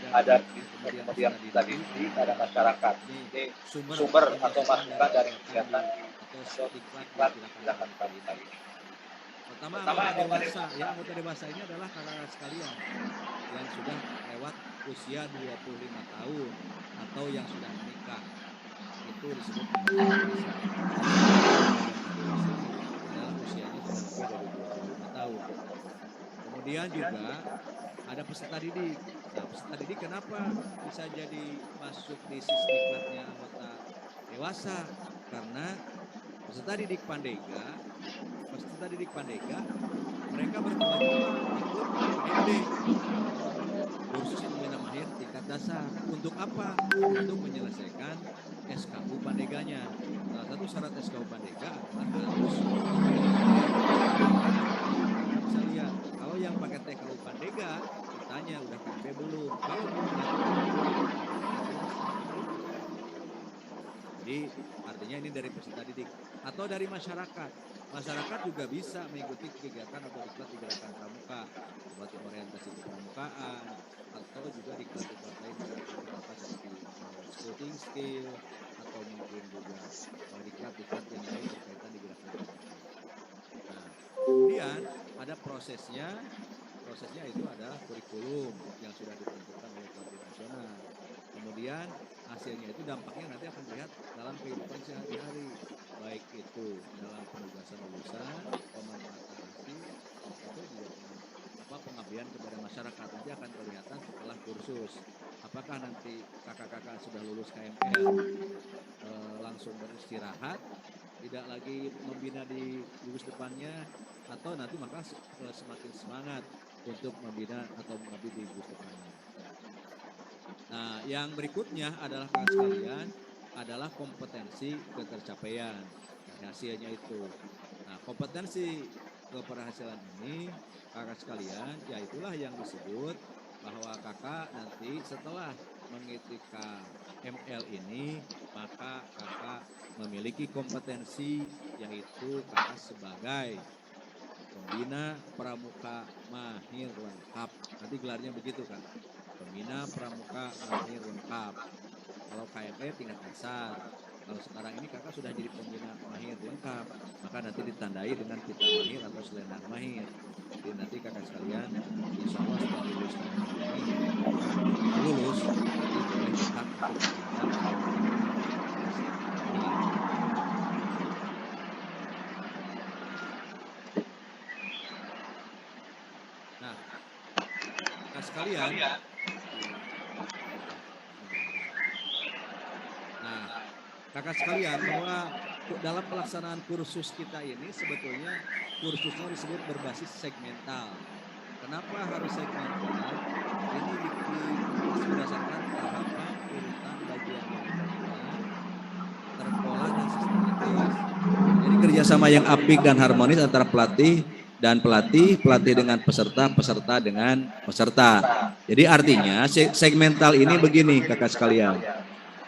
ada kemudian bisa diisi pada masyarakat. Ini sumber atau masukan dari kegiatan atau diklat di gerakan pramuka ini. Pertama anggota dewasa, ya anggota dewasa ini adalah kakak-kakak sekalian yang sudah lewat usia 25 tahun atau yang sudah menikah. Itu disebut anggota dewasa. Jadi yang sudah dewasa adalah usianya sudah lebih dari 25 tahun. Kemudian juga ada peserta didik. Nah, peserta didik kenapa bisa jadi masuk di sistiklatnya anggota dewasa? Karena peserta didik Pandega, mereka berkewajiban ikut PMD, kursus pembina mahir tingkat dasar. Untuk apa? Untuk menyelesaikan SKU Pandeganya. Salah satu syarat SKU Pandega adalah harus bisa lihat kalau yang pakai TKU Pandega ditanya udah PMD belum, kalau belum jadi artinya ini dari peserta didik atau dari masyarakat juga bisa mengikuti kegiatan atau diklat di gerakan pramuka seperti orientasi kepramukaan atau juga diklat-diklat lain pramuka seperti scouting skill atau mungkin juga diklat-diklat yang lain berkaitan di gerakan pramuka. Nah, kemudian ada prosesnya itu adalah kurikulum yang sudah ditentukan oleh pelatih nasional. Kemudian hasilnya itu dampaknya nanti akan terlihat dalam kehidupan sehari-hari, baik itu dalam penugasan lulusan, pemanfaatan hasil, atau juga pengabdian kepada masyarakat. Nanti akan kelihatan setelah kursus. Apakah nanti kakak-kakak sudah lulus KML langsung beristirahat, tidak lagi membina di gugus depannya, atau nanti maka semakin semangat untuk membina atau mengabdi di gugus depannya. Nah, yang berikutnya adalah kakak sekalian adalah kompetensi ketercapaian hasilnya itu. Nah, kompetensi keberhasilan ini kakak sekalian, yaitulah yang disebut bahwa kakak nanti setelah mengikuti KML ini, maka kakak memiliki kompetensi yaitu kakak sebagai pembina pramuka mahir lengkap. Nanti gelarnya begitu kan, pembina pramuka mahir lengkap. Kalau KML tingkat dasar, kalau sekarang ini kakak sudah jadi pembina mahir lengkap, maka nanti ditandai dengan pita mahir atau selendang mahir. Jadi nanti kakak sekalian, insya Allah setelah lulus KML ini, kakak lulus, nanti boleh berhak untuk menyandang atau menggunakan selendang mahir. Nah, kakak sekalian, kakak sekalian, bahwa dalam pelaksanaan kursus kita ini sebetulnya kursusnya disebut berbasis segmental. Kenapa harus segmental? Ini dikemas berdasarkan tahapan urutan bagian terpola dan sistematis. Jadi kerjasama yang apik dan harmonis antara pelatih dengan peserta dengan peserta. Jadi artinya segmental ini begini kakak sekalian,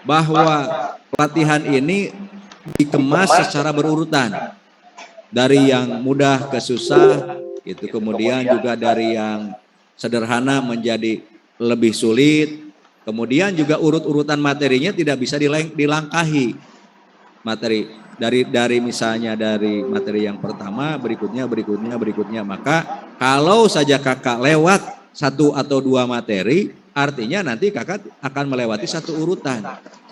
bahwa pelatihan ini dikemas secara berurutan dari yang mudah ke susah, itu kemudian juga dari yang sederhana menjadi lebih sulit, kemudian juga urut-urutan materinya tidak bisa dilangkahi materi dari misalnya dari materi yang pertama berikutnya, maka kalau saja kakak lewat satu atau dua materi, artinya nanti kakak akan melewati satu urutan.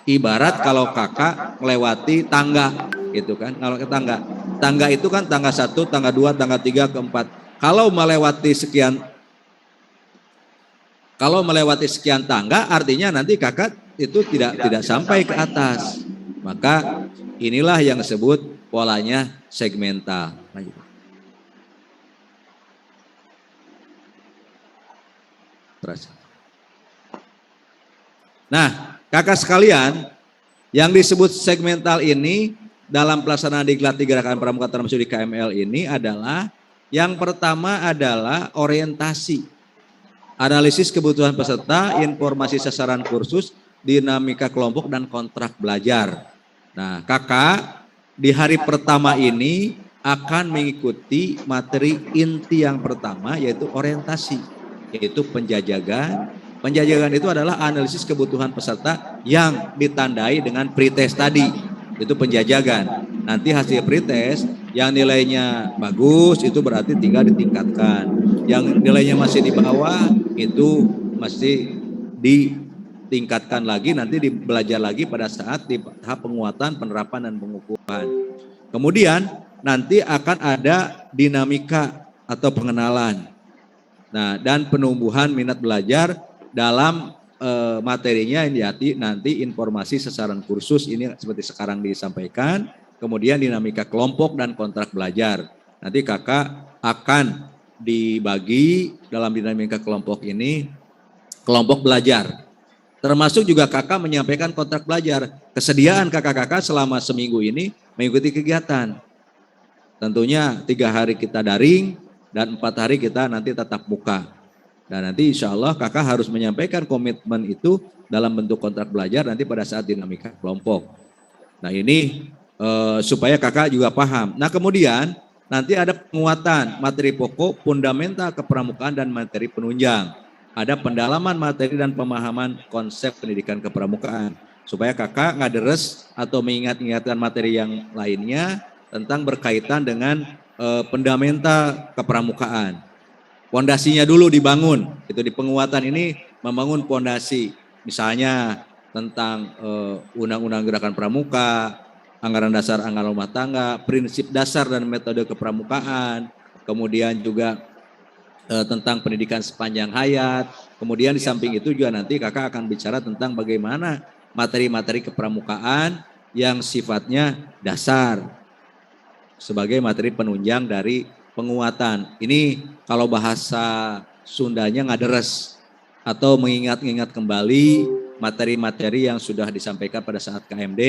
Ibarat kalau kakak melewati tangga gitu kan, kalau ke tangga itu kan tangga 1, tangga 2, tangga 3, ke-4. Kalau melewati sekian tangga, artinya nanti kakak itu tidak sampai ke atas. Maka inilah yang disebut polanya segmental. Nah, kakak sekalian, yang disebut segmental ini dalam pelaksanaan diklat di gerakan pramuka termasuk di KML ini adalah yang pertama adalah orientasi, analisis kebutuhan peserta, informasi sasaran kursus, dinamika kelompok dan kontrak belajar. Nah, kakak di hari pertama ini akan mengikuti materi inti yang pertama yaitu orientasi, yaitu penjajagan, Penjajakan itu adalah analisis kebutuhan peserta yang ditandai dengan pretest tadi. Itu penjajakan. Nanti hasil pretest yang nilainya bagus itu berarti tinggal ditingkatkan. Yang nilainya masih di bawah itu mesti ditingkatkan lagi, nanti belajar lagi pada saat di tahap penguatan, penerapan, dan pengukuhan. Kemudian nanti akan ada dinamika atau pengenalan. Nah, dan penumbuhan minat belajar dalam materinya nanti informasi sasaran kursus ini seperti sekarang disampaikan, kemudian dinamika kelompok dan kontrak belajar. Nanti kakak akan dibagi dalam dinamika kelompok ini, kelompok belajar. Termasuk juga kakak menyampaikan kontrak belajar, kesediaan kakak-kakak selama seminggu ini mengikuti kegiatan. Tentunya 3 hari kita daring dan 4 hari kita nanti tatap muka. Dan nanti insya Allah kakak harus menyampaikan komitmen itu dalam bentuk kontrak belajar nanti pada saat dinamika kelompok. Nah ini supaya kakak juga paham. Nah kemudian nanti ada penguatan materi pokok, fundamental kepramukaan, dan materi penunjang. Ada pendalaman materi dan pemahaman konsep pendidikan kepramukaan. Supaya kakak nggak deres atau mengingat-ingatkan materi yang lainnya tentang berkaitan dengan fundamental kepramukaan. Pondasinya dulu dibangun, itu di penguatan ini membangun pondasi, misalnya tentang undang-undang gerakan pramuka, anggaran dasar anggaran rumah tangga, prinsip dasar dan metode kepramukaan, kemudian juga tentang pendidikan sepanjang hayat, kemudian di samping itu juga nanti kakak akan bicara tentang bagaimana materi-materi kepramukaan yang sifatnya dasar sebagai materi penunjang dari penguatan. Ini kalau bahasa Sundanya ngaderes atau mengingat-ingat kembali materi-materi yang sudah disampaikan pada saat KMD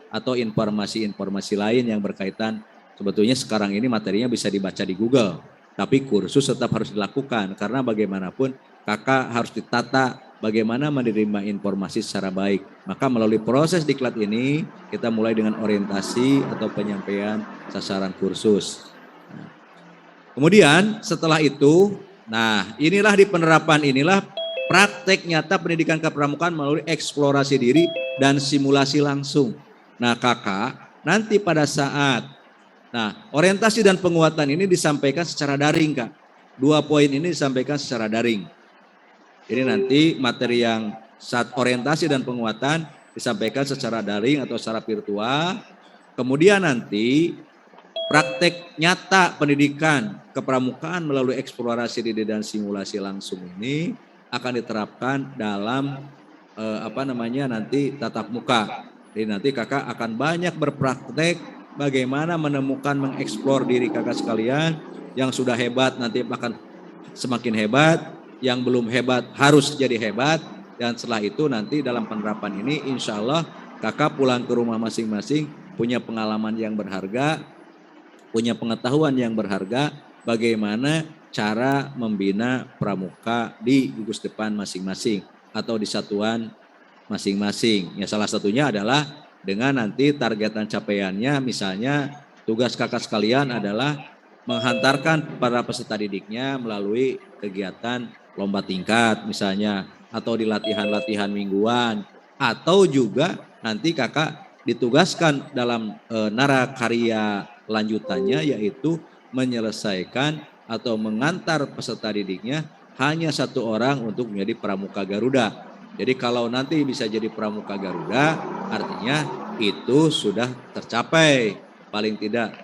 atau informasi-informasi lain yang berkaitan. Sebetulnya sekarang ini materinya bisa dibaca di Google, tapi kursus tetap harus dilakukan karena bagaimanapun kakak harus ditata bagaimana menerima informasi secara baik. Maka melalui proses diklat ini kita mulai dengan orientasi atau penyampaian sasaran kursus. Kemudian setelah itu, nah inilah di penerapan inilah praktek nyata pendidikan kepramukaan melalui eksplorasi diri dan simulasi langsung. Nah kakak nanti pada saat, nah orientasi dan penguatan ini disampaikan secara daring kak. 2 poin ini disampaikan secara daring. Ini nanti materi yang saat orientasi dan penguatan disampaikan secara daring atau secara virtual. Kemudian nanti praktek nyata pendidikan kepramukaan melalui eksplorasi diri dan simulasi langsung ini akan diterapkan dalam nanti tatap muka. Jadi nanti kakak akan banyak berpraktek bagaimana menemukan mengeksplor diri kakak sekalian. Yang sudah hebat nanti akan semakin hebat, yang belum hebat harus jadi hebat. Dan setelah itu nanti dalam penerapan ini insya Allah kakak pulang ke rumah masing-masing punya pengalaman yang berharga, punya pengetahuan yang berharga bagaimana cara membina pramuka di gugus depan masing-masing atau di satuan masing-masing. Ya salah satunya adalah dengan nanti targetan capaiannya, misalnya tugas kakak sekalian adalah menghantarkan para peserta didiknya melalui kegiatan lomba tingkat misalnya, atau di latihan-latihan mingguan, atau juga nanti kakak ditugaskan dalam narakarya lanjutannya yaitu menyelesaikan atau mengantar peserta didiknya hanya 1 orang untuk menjadi pramuka Garuda. Jadi kalau nanti bisa jadi pramuka Garuda artinya itu sudah tercapai paling tidak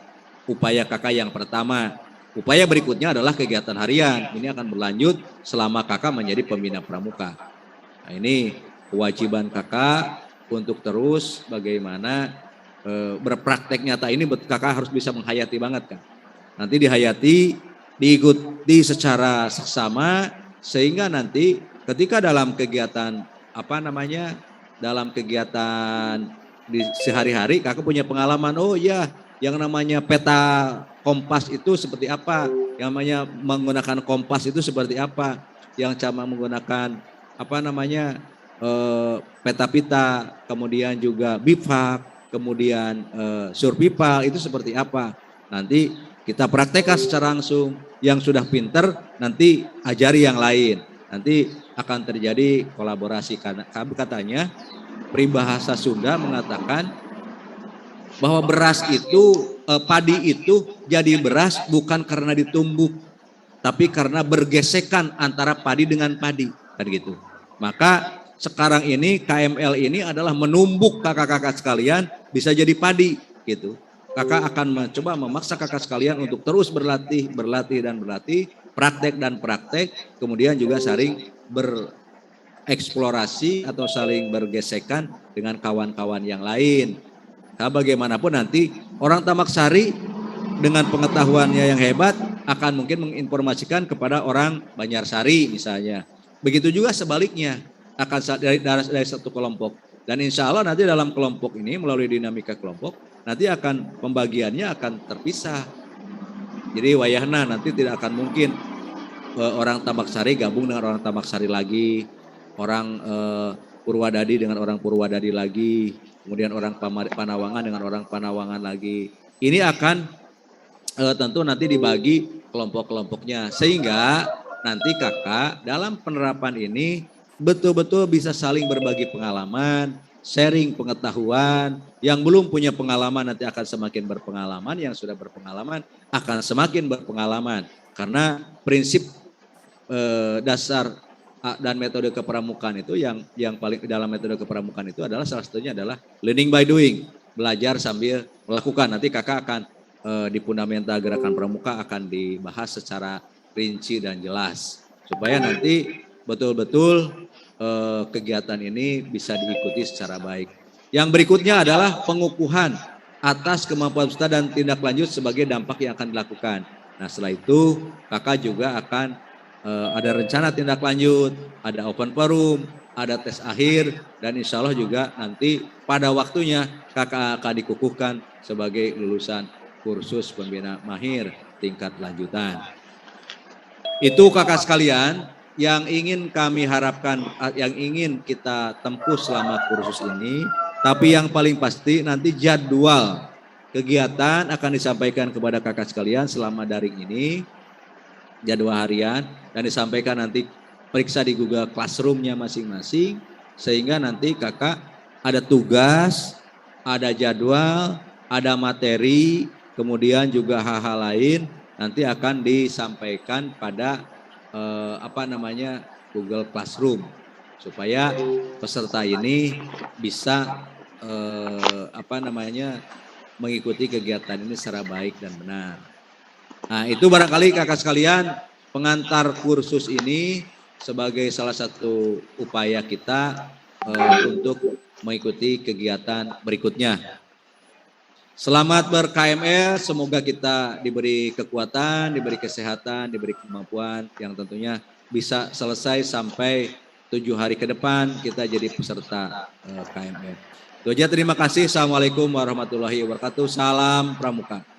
upaya kakak yang pertama. Upaya berikutnya adalah kegiatan harian. Ini akan berlanjut selama kakak menjadi pembina pramuka. Nah ini kewajiban kakak untuk terus bagaimana berpraktek nyata ini kakak harus bisa menghayati banget kan. Nanti dihayati, diikuti secara seksama sehingga nanti ketika dalam kegiatan dalam kegiatan di sehari-hari kakak punya pengalaman, oh ya yang namanya peta kompas itu seperti apa, yang namanya menggunakan kompas itu seperti apa, yang cara menggunakan peta pita, kemudian juga bifak, kemudian survival itu seperti apa. Nanti kita praktekkan secara langsung. Yang sudah pinter nanti ajari yang lain. Nanti akan terjadi kolaborasi karena katanya peribahasa Sunda mengatakan bahwa beras itu padi itu jadi beras bukan karena ditumbuk tapi karena bergesekan antara padi dengan padi kan gitu. Maka sekarang ini KML ini adalah menumbuk kakak-kakak sekalian bisa jadi padi gitu. Kakak akan mencoba memaksa kakak sekalian untuk terus berlatih, berlatih dan berlatih, praktek dan praktek, kemudian juga saling bereksplorasi atau saling bergesekan dengan kawan-kawan yang lain. Nah, bagaimanapun nanti orang Tamak Sari dengan pengetahuannya yang hebat akan mungkin menginformasikan kepada orang Banjarsari misalnya. Begitu juga sebaliknya akan dari satu kelompok. Dan insya Allah nanti dalam kelompok ini melalui dinamika kelompok nanti akan pembagiannya akan terpisah. Jadi wayahna nanti tidak akan mungkin orang Tamak Sari gabung dengan orang Tamak Sari lagi, orang Purwadadi dengan orang Purwadadi lagi, kemudian orang Panawangan dengan orang Panawangan lagi. Ini akan tentu nanti dibagi kelompok-kelompoknya sehingga nanti kakak dalam penerapan ini betul-betul bisa saling berbagi pengalaman, sharing pengetahuan, yang belum punya pengalaman nanti akan semakin berpengalaman, yang sudah berpengalaman akan semakin berpengalaman karena prinsip dasar dan metode kepramukaan itu yang paling dalam metode kepramukaan itu adalah salah satunya adalah learning by doing, belajar sambil melakukan. Nanti kakak akan di fundamental gerakan pramuka akan dibahas secara rinci dan jelas supaya nanti betul-betul kegiatan ini bisa diikuti secara baik. Yang berikutnya adalah pengukuhan atas kemampuan peserta dan tindak lanjut sebagai dampak yang akan dilakukan. Nah setelah itu kakak juga akan ada rencana tindak lanjut, ada open forum, ada tes akhir, dan insya Allah juga nanti pada waktunya kakak akan dikukuhkan sebagai lulusan kursus pembina mahir tingkat lanjutan. Itu kakak sekalian yang ingin kami harapkan, yang ingin kita tempuh selama kursus ini. Tapi yang paling pasti nanti jadwal kegiatan akan disampaikan kepada kakak sekalian selama daring ini. Jadwal harian dan disampaikan nanti periksa di Google Classroom-nya masing-masing sehingga nanti kakak ada tugas, ada jadwal, ada materi, kemudian juga hal-hal lain nanti akan disampaikan pada Google Classroom supaya peserta ini bisa mengikuti kegiatan ini secara baik dan benar. Nah itu barangkali kakak sekalian pengantar kursus ini sebagai salah satu upaya kita untuk mengikuti kegiatan berikutnya. Selamat ber-KML, semoga kita diberi kekuatan, diberi kesehatan, diberi kemampuan yang tentunya bisa selesai sampai 7 hari ke depan kita jadi peserta KML. Itu aja, terima kasih. Assalamualaikum warahmatullahi wabarakatuh. Salam Pramuka.